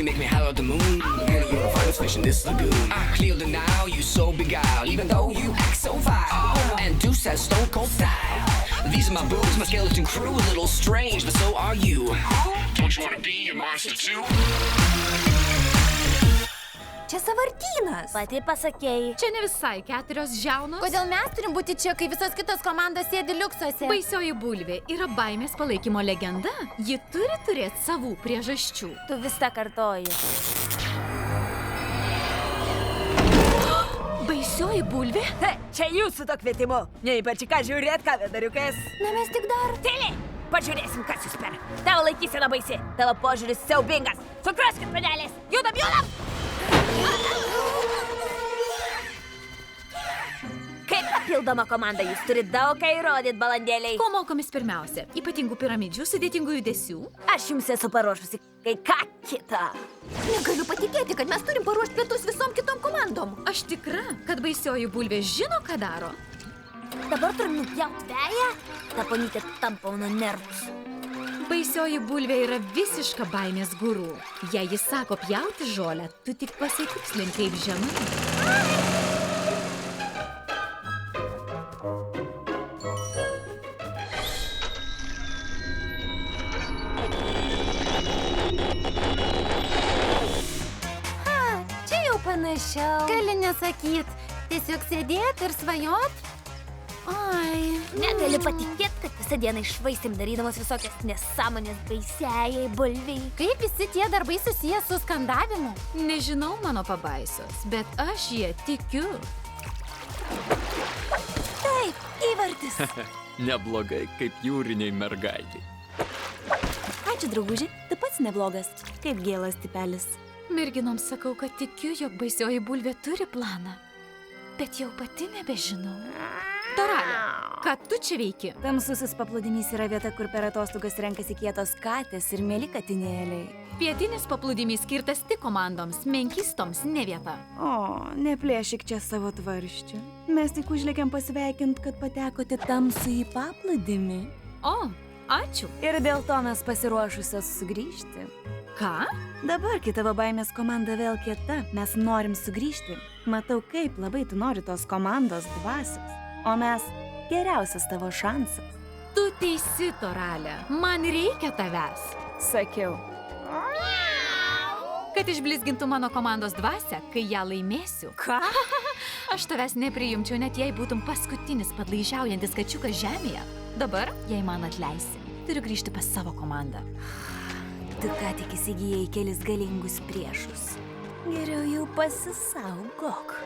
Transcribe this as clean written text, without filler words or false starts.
You make me holler at the moon. Girl, you're a finest fish in this lagoon. I clear the now, you so beguiled. Even though you act so vile. And Deuce has stone cold style. These are my boobs, my skeleton crew. A little strange, but so are you. Don't you wanna be a monster too? Čia sąvartynas. Pati pasakėjai. Čia ne visai 4 žiaunos. Kodėl mes turim būti čia, kai visos kitos komandos sėdi liuksuose? Baisioji bulvė yra baimės palaikymo legenda. Ji turi turėti savų priežasčių. Tu vis tą kartoji. Baisioji bulvė? Čia jūsų to kvietimu. Neįpač ką žiūrėt, ką vedariukas. Na, mes tik dar. Tyliai! Pažiūrėsim, kas jūs per. Tavo laikysena baisi. Tavo požiūris siaubingas. Sukroskit panelės. Judam, judam! Kaip papildoma komanda, jūs turite daug ką įrodyti, balandėliai. Ko mokomės pirmiausia? Ypatingų piramidžių, sudėtingų judesių? Aš jums esu paruošusi kai ką kitą. Negaliu patikėti, kad mes turim paruošti pietus visom kitom komandom. Aš tikra, kad baisioji bulvė žino, ką daro. Dabar turim nupjauti veją. Ta ponytė tampa mano nervus. Baisioji bulvė yra visiška baimės guru. Jei jis sako pjauti žolę, tu tik pasitikslink kaip žemai. Čia jau panašiau. Gali nesakyt. Tiesiog sėdėt ir svajot. Ai. Negali patikėti, kad visą dieną išvaistėm darydamos visokias nesąmonės baisiajai bulviai. Kaip visi tie darbai susiję su skandavimu? Nežinau mano pabaisos, bet aš jie tikiu. Taip, įvartis. Neblogai, kaip jūriniai mergaitė. Ačiū, drauguži, tu pats neblogas. Kaip gėlas tipelis. Merginoms sakau, kad tikiu, jog baisioji bulvė turi planą. Bet jau pati nebežinau. Toralė, ką tu čia veiki? Tamsusis paplūdimys yra vieta, kur per atostogas renkasi kietos katės ir mėly katinėliai. Pietinis paplūdimys skirtas tik komandoms, menkistoms ne vieta. O, neplėšyk čia savo tvarščių. Mes tik užlėkiam pasveikint, kad patekote tamsų į paplūdimį. O, ačiū. Ir dėl to mes pasiruošusios sugrįžti. Ką? Dabar, kai tavo baimės komanda vėl kieta, mes norim sugrįžti. Matau, kaip labai tu nori tos komandos dvasios. O mes geriausias tavo šansas. Tu teisi, Toralė. Man reikia tavęs. Sakiau. Kad išblizgintų mano komandos dvasią, kai ją laimėsiu. Ką? Aš tavęs nepriimčiau, net jei būtum paskutinis padlaižiaujantis kačiukas žemėje. Dabar, jei man atleisi, turiu grįžti pas savo komandą. Tu ką tik įsigijai kelis galingus priešus. Geriau jau pasisaugok.